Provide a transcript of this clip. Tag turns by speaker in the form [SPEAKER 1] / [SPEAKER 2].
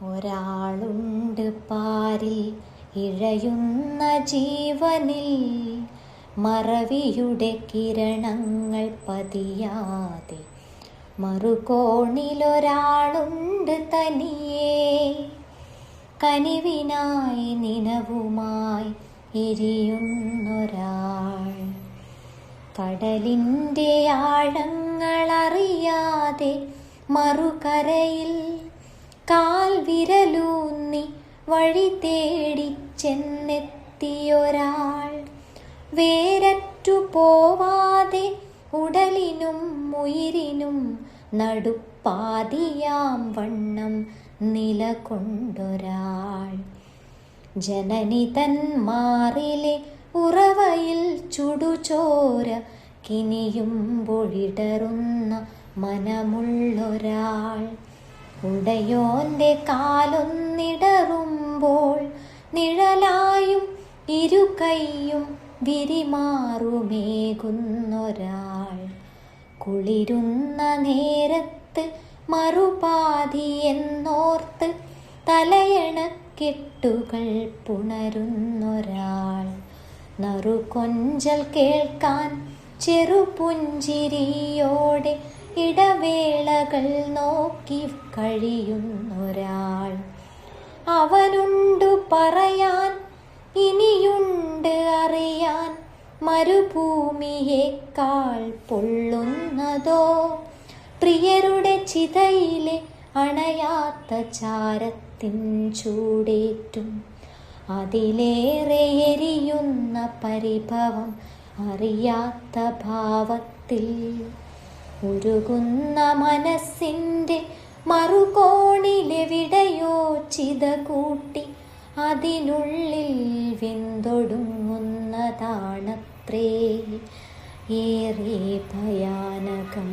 [SPEAKER 1] ഒരാളുണ്ട് പാരിൽ ഇഴയുന്ന ജീവനിൽ, മറവിയുടെ കിരണങ്ങൾ പതിയാതെ മറുകോണിലൊരാളുണ്ട് തനിയേ. കനിവിനായി നിനവുമായി എരിയുന്നൊരാൾ, കടലിൻ്റെ ആഴങ്ങളറിയാതെ മറുകരയിൽ കാൽ വിരലൂന്നി വഴി തേടി ചെന്നെത്തിയൊരാൾ. വേരറ്റു പോവാതെ ഉടലിനും ഉയിരിനും നടുപ്പാതിയാം വണ്ണം നിലകൊണ്ടൊരാൾ. ജനനി തൻ മാറിലെ ഉറവയിൽ ചുടുചോര കിനിയുമ്പൊഴിടറുന്ന മനമുള്ളൊരാൾ. ഉടയോൻ്റെ കാലൊന്നിടറുമ്പോൾ നിഴലായും ഇരുകൈയും വിരിമാറുമേകുന്നൊരാൾ. കുളിരുന്ന നേരത്ത് മറുപാതി എന്നോർത്ത് തലയണക്കെട്ടുകൾ പുണരുന്നൊരാൾ. നറുകൊഞ്ചൽ കേൾക്കാൻ ചെറുപുഞ്ചിരിയോടെ ഇടവേളകൾ നോക്കി കഴിയുന്നൊരാൾ. അവനുണ്ടു പറയാൻ, ഇനിയുണ്ട് അറിയാൻ, മരുഭൂമിയേക്കാൾ പൊള്ളുന്നതോ പ്രിയരുടെ ചിതയിലെ അണയാത്ത ചാരത്തിൻ ചൂടേറ്റും. അതിലേറെ എരിയുന്ന പരിഭവം അറിയാത്ത ഭാവത്തിൽ ഉരുകുന്ന മനസ്സിൻ്റെ മറുകോണിലെവിടെയോ ചിത കൂട്ടി അതിനുള്ളിൽ വെന്തൊടുങ്ങുന്നതാണത്രേ ഏറെ ഭയാനകം.